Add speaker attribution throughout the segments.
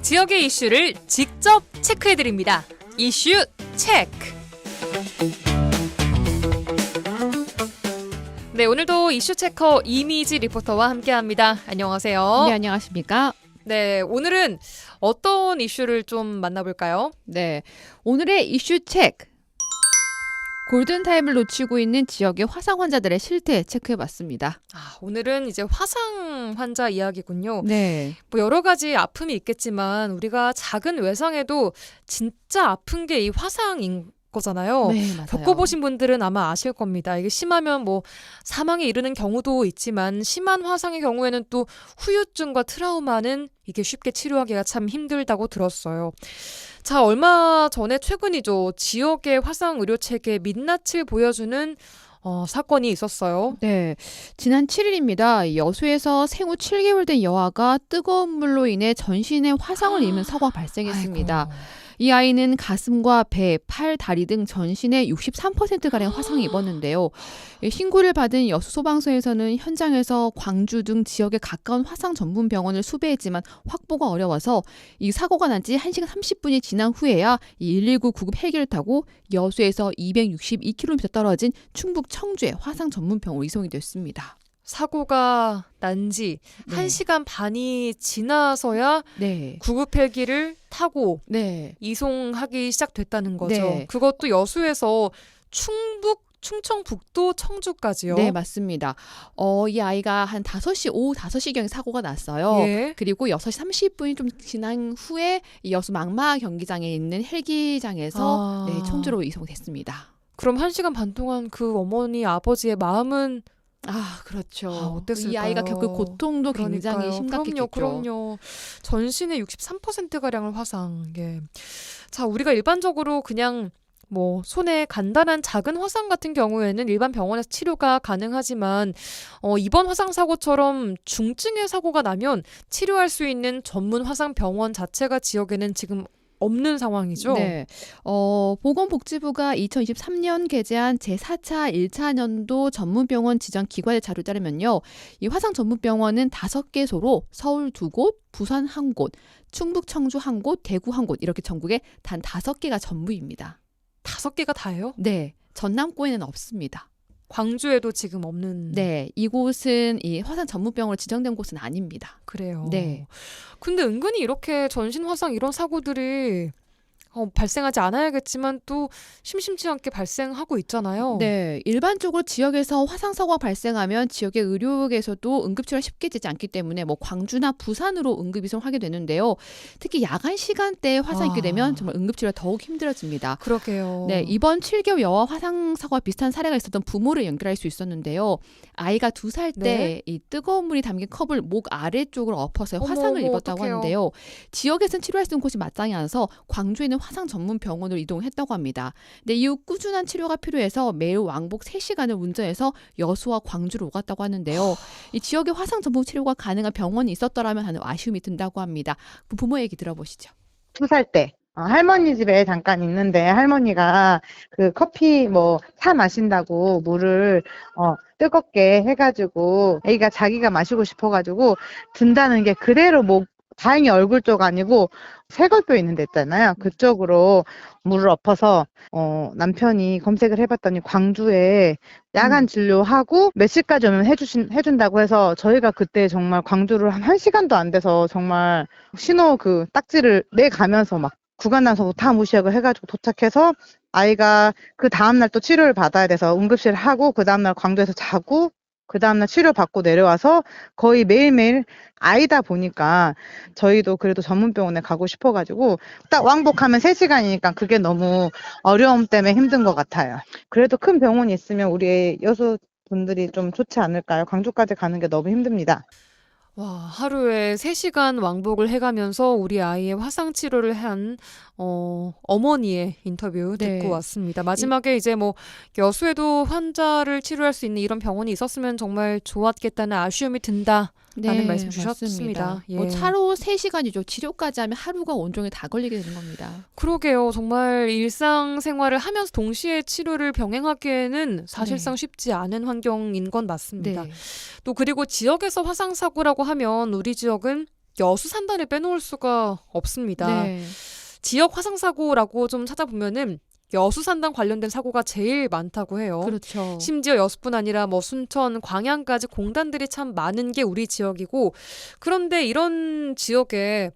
Speaker 1: 지역의 이슈를 직접 체크해드립니다. 이슈 체크. 네, 오늘도 이슈 체커 이미지 리포터와 함께합니다. 안녕하세요.
Speaker 2: 네, 안녕하십니까?
Speaker 1: 네, 오늘은 어떤 이슈를 좀 만나볼까요?
Speaker 2: 네, 오늘의 이슈 체크. 골든타임을 놓치고 있는 지역의 화상 환자들의 실태 체크해봤습니다.
Speaker 1: 오늘은 이제 화상 환자 이야기군요.
Speaker 2: 네.
Speaker 1: 뭐 여러 가지 아픔이 있겠지만 우리가 작은 외상에도 진짜 아픈 게 이 화상인 거잖아요.
Speaker 2: 네, 맞아요.
Speaker 1: 겪어보신 분들은 아마 아실 겁니다. 이게 심하면 뭐 사망에 이르는 경우도 있지만 심한 화상의 경우에는 또 후유증과 트라우마는 이게 쉽게 치료하기가 참 힘들다고 들었어요. 자, 얼마 전에 최근이죠. 지역의 화상 의료 체계 민낯을 보여주는 사건이 있었어요.
Speaker 2: 네, 지난 7일입니다. 여수에서 생후 7개월 된 여아가 뜨거운 물로 인해 전신에 화상을 입는 사고가 발생했습니다.
Speaker 1: 아이고.
Speaker 2: 이 아이는 가슴과 배, 팔, 다리 등 전신에 63%가량 화상을 입었는데요. 신고를 받은 여수 소방서에서는 현장에서 광주 등 지역에 가까운 화상 전문 병원을 수배했지만 확보가 어려워서 이 사고가 난 지 1시간 30분이 지난 후에야 이 119 구급 헬기를 타고 여수에서 262km 떨어진 충북 청주의 화상 전문 병원으로 이송이 됐습니다.
Speaker 1: 사고가 난 지
Speaker 2: 네.
Speaker 1: 1시간 반이 지나서야
Speaker 2: 네.
Speaker 1: 구급 헬기를 타고
Speaker 2: 네.
Speaker 1: 이송하기 시작됐다는 거죠.
Speaker 2: 네.
Speaker 1: 그것도 여수에서 충청북도 청주까지요.
Speaker 2: 네, 맞습니다. 이 아이가 한 5시, 오후 5시경에 사고가 났어요.
Speaker 1: 예.
Speaker 2: 그리고 6시 30분이 좀 지난 후에 이 여수 망마 경기장에 있는 헬기장에서 네, 청주로 이송됐습니다.
Speaker 1: 그럼 1시간 반 동안 그 어머니 아버지의 마음은
Speaker 2: 그렇죠.
Speaker 1: 어땠을까요?
Speaker 2: 이 아이가 겪을 고통도 굉장히
Speaker 1: 그러니까요.
Speaker 2: 심각했겠죠.
Speaker 1: 그럼요. 전신의 63%가량을 화상. 예. 자, 우리가 일반적으로 그냥 뭐 손에 간단한 작은 화상 같은 경우에는 일반 병원에서 치료가 가능하지만 이번 화상 사고처럼 중증의 사고가 나면 치료할 수 있는 전문 화상 병원 자체가 지역에는 지금 없는 상황이죠.
Speaker 2: 네. 보건복지부가 2023년 개재한 제4차 1차년도 전문병원 지정 기관의 자료에 따르면요. 이 화상 전문병원은 5개소로 서울 2곳, 부산 1곳, 충북 청주 1곳, 대구 1곳 이렇게 전국에 단 5개가 전부입니다.
Speaker 1: 5개가 다예요?
Speaker 2: 네. 전남권에는 없습니다.
Speaker 1: 광주에도 지금 없는.
Speaker 2: 네. 이곳은 이 화상 전문병원으로 지정된 곳은 아닙니다.
Speaker 1: 그래요.
Speaker 2: 네.
Speaker 1: 근데 은근히 이렇게 전신 화상 이런 사고들이 발생하지 않아야겠지만 또 심심치 않게 발생하고 있잖아요.
Speaker 2: 네, 일반적으로 지역에서 화상 사고가 발생하면 지역의 의료계에서도 응급치료가 쉽게 되지 않기 때문에 뭐 광주나 부산으로 응급 이송하게 되는데요. 특히 야간 시간대에 화상이 있게 되면 정말 응급치료가 더욱 힘들어집니다.
Speaker 1: 그러게요.
Speaker 2: 네, 이번 7개월 여아 화상 사고와 비슷한 사례가 있었던 부모를 연결할 수 있었는데요. 아이가 2살 때 이 뜨거운 물이 담긴 컵을 목 아래쪽으로 엎어서 화상을 입었다고
Speaker 1: 어떡해요.
Speaker 2: 하는데요. 지역에서는 치료할 수 있는 곳이 마땅히 않아서 광주에는 화상 전문 병원으로 이동했다고 합니다. 근데 이후 꾸준한 치료가 필요해서 매일 왕복 3시간을 운전해서 여수와 광주로 오갔다고 하는데요. 이 지역에 화상 전문 치료가 가능한 병원이 있었더라면 하는 아쉬움이 든다고 합니다. 부모 얘기 들어보시죠.
Speaker 3: 2살 때 할머니 집에 잠깐 있는데 할머니가 그 커피 뭐 차 마신다고 물을 뜨겁게 해가지고 애기가 자기가 마시고 싶어가지고 든다는 게 그대로 뭐 다행히 얼굴 쪽 아니고 쇄골뼈 있는 데 있잖아요. 그쪽으로 물을 엎어서 남편이 검색을 해봤더니 광주에 야간 진료하고 몇 시까지 오면 해준다고 해서 저희가 그때 정말 광주를 한 1시간도 안 돼서 정말 신호 그 딱지를 내가면서 막 구간단속 다 무시하고 해가지고 도착해서 아이가 그 다음날 또 치료를 받아야 돼서 응급실 하고 그 다음날 광주에서 자고 그 다음날 치료받고 내려와서 거의 매일매일 아이다 보니까 저희도 그래도 전문병원에 가고 싶어가지고 딱 왕복하면 3시간이니까 그게 너무 어려움 때문에 힘든 것 같아요. 그래도 큰 병원이 있으면 우리 여수 분들이 좀 좋지 않을까요? 광주까지 가는 게 너무 힘듭니다.
Speaker 1: 와, 하루에 3시간 왕복을 해가면서 우리 아이의 화상 치료를 한 어머니의 인터뷰
Speaker 2: 네.
Speaker 1: 듣고 왔습니다. 마지막에 이제 뭐 여수에도 환자를 치료할 수 있는 이런 병원이 있었으면 정말 좋았겠다는 아쉬움이 든다. 라는 말씀 주셨습니다.
Speaker 2: 맞습니다.
Speaker 1: 예.
Speaker 2: 뭐 차로 3시간이죠. 치료까지 하면 하루가 온종일 다 걸리게 되는 겁니다.
Speaker 1: 그러게요. 정말 일상생활을 하면서 동시에 치료를 병행하기에는 사실상 쉽지 않은 환경인 건 맞습니다.
Speaker 2: 네.
Speaker 1: 또 그리고 지역에서 화상사고라고 하면 우리 지역은 여수 산단을 빼놓을 수가 없습니다.
Speaker 2: 네.
Speaker 1: 지역 화상 사고라고 좀 찾아보면은 여수 산단 관련된 사고가 제일 많다고 해요.
Speaker 2: 그렇죠.
Speaker 1: 심지어 여수뿐 아니라 뭐 순천, 광양까지 공단들이 참 많은 게 우리 지역이고, 그런데 이런 지역에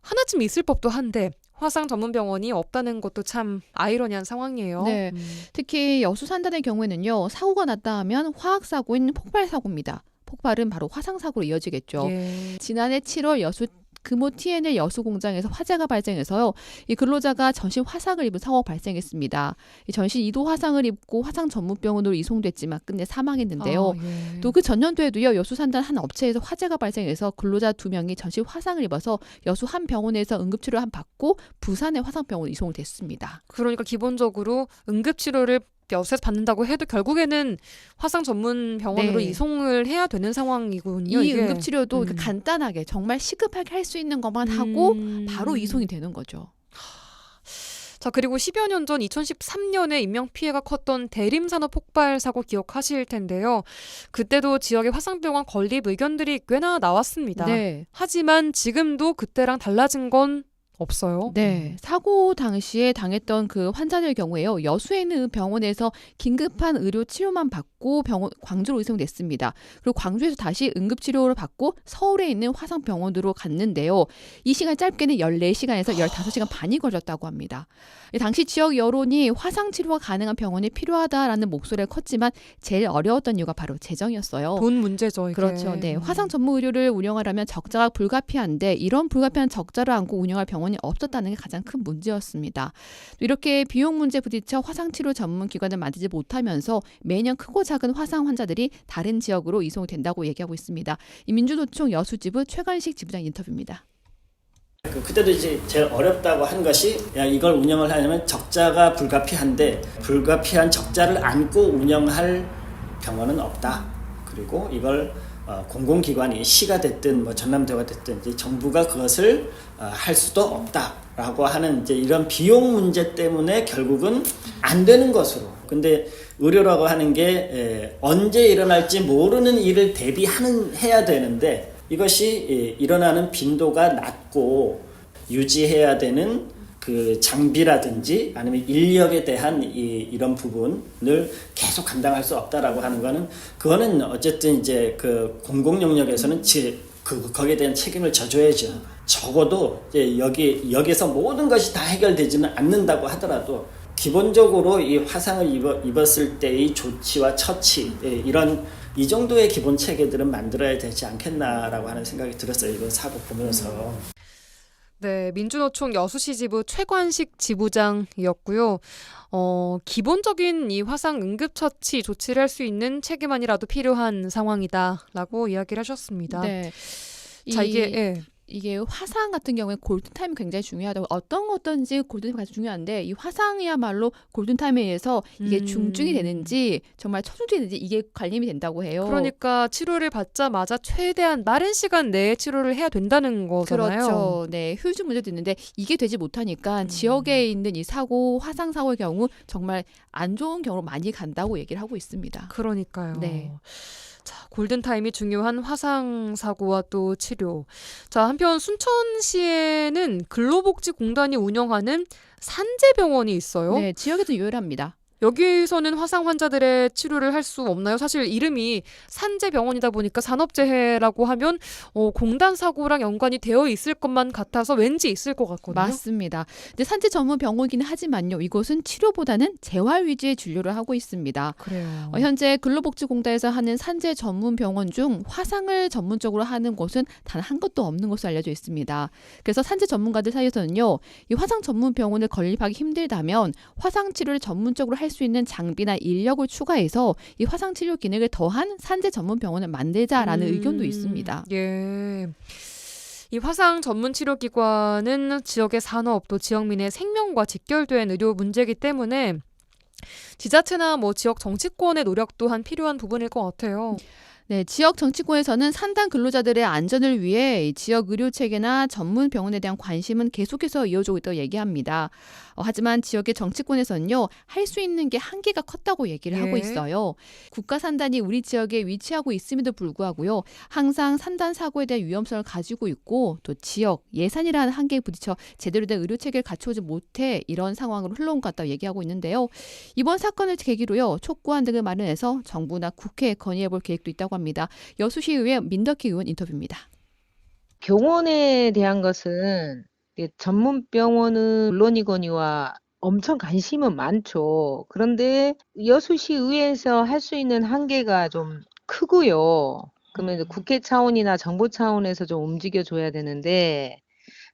Speaker 1: 하나쯤 있을 법도 한데 화상 전문 병원이 없다는 것도 참 아이러니한 상황이에요.
Speaker 2: 네. 특히 여수 산단의 경우에는요. 사고가 났다 하면 화학 사고인 폭발 사고입니다. 폭발은 바로 화상 사고로 이어지겠죠.
Speaker 1: 예.
Speaker 2: 지난해 7월 여수 금호 TNL 여수 공장에서 화재가 발생해서요. 이 근로자가 전신 화상을 입은 사고가 발생했습니다. 이 전신 2도 화상을 입고 화상 전문병원으로 이송됐지만 끝내 사망했는데요.
Speaker 1: 예.
Speaker 2: 또 그 전년도에도요. 여수 산단 한 업체에서 화재가 발생해서 근로자 2명이 전신 화상을 입어서 여수 한 병원에서 응급치료를 받고 부산의 화상병원으로 이송이 됐습니다.
Speaker 1: 그러니까 기본적으로 응급치료를 여수에서 받는다고 해도 결국에는 화상 전문 병원으로
Speaker 2: 네.
Speaker 1: 이송을 해야 되는 상황이군요.
Speaker 2: 이
Speaker 1: 이게.
Speaker 2: 응급치료도 간단하게 정말 시급하게 할 수 있는 것만 하고 바로 이송이 되는 거죠.
Speaker 1: 자, 그리고 10여 년 전 2013년에 인명피해가 컸던 대림산업 폭발 사고 기억하실 텐데요. 그때도 지역의 화상병원 건립 의견들이 꽤나 나왔습니다.
Speaker 2: 네.
Speaker 1: 하지만 지금도 그때랑 달라진 건 없어요.
Speaker 2: 네. 사고 당시에 당했던 그 환자들 경우에요. 여수에 있는 병원에서 긴급한 의료 치료만 받고 광주로 이송됐습니다. 그리고 광주에서 다시 응급치료를 받고 서울에 있는 화상병원으로 갔는데요. 이 시간 짧게는 14시간에서 15시간 반이 걸렸다고 합니다. 당시 지역 여론이 화상치료가 가능한 병원이 필요하다라는 목소리가 컸지만 제일 어려웠던 이유가 바로 재정이었어요.
Speaker 1: 돈 문제죠, 이게.
Speaker 2: 그렇죠. 네. 화상 전문 의료를 운영하려면 적자가 불가피한데 이런 불가피한 적자를 안고 운영할 병원이 없었다는 게 가장 큰 문제였습니다. 이렇게 비용 문제 부딪혀 화상치료 전문 기관을 만들지 못하면서 매년 크고 작은 화상 환자들이 다른 지역으로 이송이 된다고 얘기하고 있습니다. 이 민주노총 여수지부 최관식 지부장 인터뷰입니다.
Speaker 4: 그때도 이제 제일 어렵다고 한 것이 이걸 운영을 하려면 적자가 불가피한데 불가피한 적자를 안고 운영할 병원은 없다. 그리고 이걸 공공기관이 시가 됐든 뭐 전남도가 됐든 이제 정부가 그것을 할 수도 없다라고 하는 이제 이런 비용 문제 때문에 결국은 안 되는 것으로. 근데 의료라고 하는 게 언제 일어날지 모르는 일을 해야 되는데 이것이 일어나는 빈도가 낮고 유지해야 되는 그 장비라든지 아니면 인력에 대한 이런 부분을 계속 감당할 수 없다라고 하는 거는 그거는 어쨌든 이제 그 공공 영역에서는 거기에 대한 책임을 져줘야죠. 적어도 이제 여기서 모든 것이 다 해결되지는 않는다고 하더라도 기본적으로 이 화상을 입었을 때의 조치와 처치 이 정도의 기본 체계들은 만들어야 되지 않겠나라고 하는 생각이 들었어요. 이번 사고 보면서.
Speaker 1: 네, 민주노총 여수시 지부 최관식 지부장이었고요. 기본적인 이 화상 응급처치 조치를 할 수 있는 체계만이라도 필요한 상황이다라고 이야기를 하셨습니다.
Speaker 2: 네.
Speaker 1: 자,
Speaker 2: 이게 화상 같은 경우에 골든타임이 굉장히 중요하다고 어떤지 골든타임이 가장 중요한데 이 화상이야말로 골든타임에 의해서 이게 중증이 되는지 정말 초중증이 되는지 이게 관림이 된다고 해요.
Speaker 1: 그러니까 치료를 받자마자 최대한 빠른 시간 내에 치료를 해야 된다는 거잖아요.
Speaker 2: 그렇죠. 네, 효율적 문제도 있는데 이게 되지 못하니까 지역에 있는 이 사고, 화상 사고의 경우 정말 안 좋은 경우로 많이 간다고 얘기를 하고 있습니다.
Speaker 1: 그러니까요.
Speaker 2: 네.
Speaker 1: 자, 골든타임이 중요한 화상 사고와 또 치료. 자, 한편 순천시에는 근로복지공단이 운영하는 산재병원이 있어요.
Speaker 2: 네, 지역에도 유혈합니다.
Speaker 1: 여기서는 화상 환자들의 치료를 할 수 없나요? 사실 이름이 산재병원이다 보니까 산업재해라고 하면 공단 사고랑 연관이 되어 있을 것만 같아서 왠지 있을 것 같거든요.
Speaker 2: 맞습니다. 근데 산재 전문 병원이긴 하지만요. 이곳은 치료보다는 재활 위주의 진료를 하고 있습니다.
Speaker 1: 그래요.
Speaker 2: 현재 근로복지공단에서 하는 산재 전문 병원 중 화상을 전문적으로 하는 곳은 단 한 곳도 없는 것으로 알려져 있습니다. 그래서 산재 전문가들 사이에서는요. 이 화상 전문 병원을 건립하기 힘들다면 화상 치료를 전문적으로 할 수 있는 장비나 인력을 추가해서 이 화상 치료 기능을 더한 산재 전문 병원을 만들자라는 의견도 있습니다.
Speaker 1: 예. 이 화상 전문 치료 기관은 지역의 산업 또 지역민의 생명과 직결된 의료 문제이기 때문에 지자체나 뭐 지역 정치권의 노력 또한 필요한 부분일 것 같아요.
Speaker 2: 네, 지역 정치권에서는 산단 근로자들의 안전을 위해 이 지역 의료 체계나 전문 병원에 대한 관심은 계속해서 이어지고 있다고 얘기합니다. 하지만 지역의 정치권에서는요, 할 수 있는 게 한계가 컸다고 얘기를 하고
Speaker 1: 예.
Speaker 2: 있어요. 국가 산단이 우리 지역에 위치하고 있음에도 불구하고요, 항상 산단 사고에 대한 위험성을 가지고 있고 또 지역 예산이라는 한계에 부딪혀 제대로 된 의료 체계를 갖춰오지 못해 이런 상황으로 흘러온 것 같다고 얘기하고 있는데요. 이번 사건을 계기로요, 촉구안 등을 마련해서 정부나 국회에 건의해볼 계획도 있다고 합니다. 여수시의회 민덕희 의원 인터뷰입니다.
Speaker 5: 병원에 대한 것은 전문 병원은 물론이거니와 엄청 관심은 많죠. 그런데 여수시 의회에서 할 수 있는 한계가 좀 크고요. 그러면 이제 국회 차원이나 정부 차원에서 좀 움직여줘야 되는데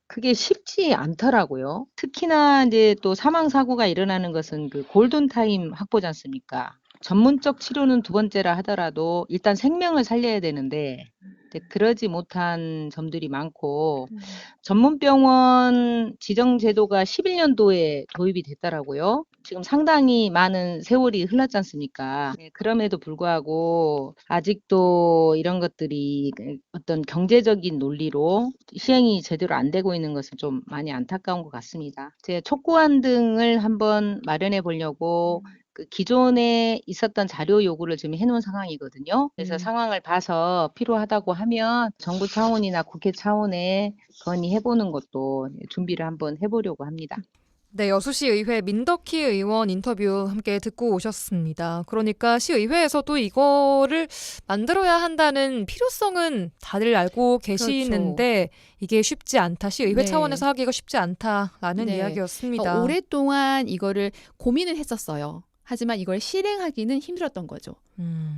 Speaker 5: 그게 쉽지 않더라고요. 특히나 이제 또 사망 사고가 일어나는 것은 그 골든타임 확보지 않습니까? 전문적 치료는 두 번째라 하더라도 일단 생명을 살려야 되는데 이제 그러지 못한 점들이 많고 전문병원 지정 제도가 11년도에 도입이 됐더라고요. 지금 상당히 많은 세월이 흘렀지 않습니까? 그럼에도 불구하고 아직도 이런 것들이 어떤 경제적인 논리로 시행이 제대로 안 되고 있는 것은 좀 많이 안타까운 것 같습니다. 제가 촉구안 등을 한번 마련해 보려고 그 기존에 있었던 자료 요구를 지금 해놓은 상황이거든요. 그래서 상황을 봐서 필요하다고 하면 정부 차원이나 국회 차원에 건의해보는 것도 준비를 한번 해보려고 합니다.
Speaker 1: 네, 여수시의회 민덕희 의원 인터뷰 함께 듣고 오셨습니다. 그러니까 시의회에서도 이거를 만들어야 한다는 필요성은 다들 알고 계시는데 이게 쉽지 않다. 시의회
Speaker 2: 네.
Speaker 1: 차원에서 하기가 쉽지 않다라는
Speaker 2: 네.
Speaker 1: 이야기였습니다.
Speaker 2: 오랫동안 이거를 고민을 했었어요. 하지만 이걸 실행하기는 힘들었던 거죠.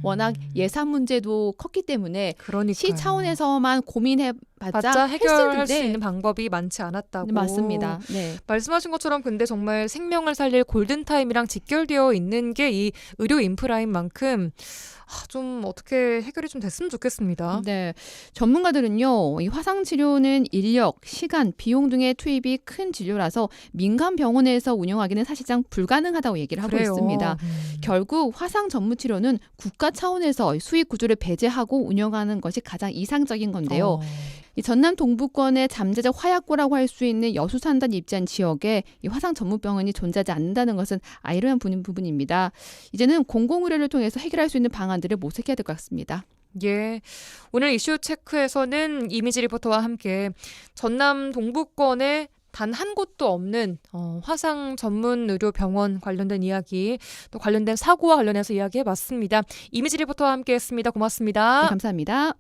Speaker 2: 워낙 예산 문제도 컸기 때문에
Speaker 1: 그러니까요.
Speaker 2: 시 차원에서만 고민해봤자
Speaker 1: 받자 해결할 수
Speaker 2: 했을
Speaker 1: 있는 방법이 많지 않았다고.
Speaker 2: 네, 맞습니다. 네.
Speaker 1: 말씀하신 것처럼 근데 정말 생명을 살릴 골든타임이랑 직결되어 있는 게 이 의료 인프라인 만큼 좀 어떻게 해결이 좀 됐으면 좋겠습니다.
Speaker 2: 네, 전문가들은요, 이 화상 치료는 인력, 시간, 비용 등의 투입이 큰 진료라서 민간 병원에서 운영하기는 사실상 불가능하다고 얘기를 하고
Speaker 1: 그래요.
Speaker 2: 있습니다. 결국 화상 전문 치료는 국가 차원에서 수익 구조를 배제하고 운영하는 것이 가장 이상적인 건데요. 이 전남 동부권의 잠재적 화약고라고 할 수 있는 여수 산단 입지한 지역에 이 화상 전문병원이 존재하지 않는다는 것은 아이러니한 부분입니다. 이제는 공공의료를 통해서 해결할 수 있는 방안들을 모색해야 될 것 같습니다.
Speaker 1: 예, 오늘 이슈 체크에서는 이미지 리포터와 함께 전남 동부권에 단 한 곳도 없는 화상 전문 의료 병원 관련된 이야기, 또 관련된 사고와 관련해서 이야기해봤습니다. 이미지 리포터와 함께했습니다. 고맙습니다.
Speaker 2: 네, 감사합니다.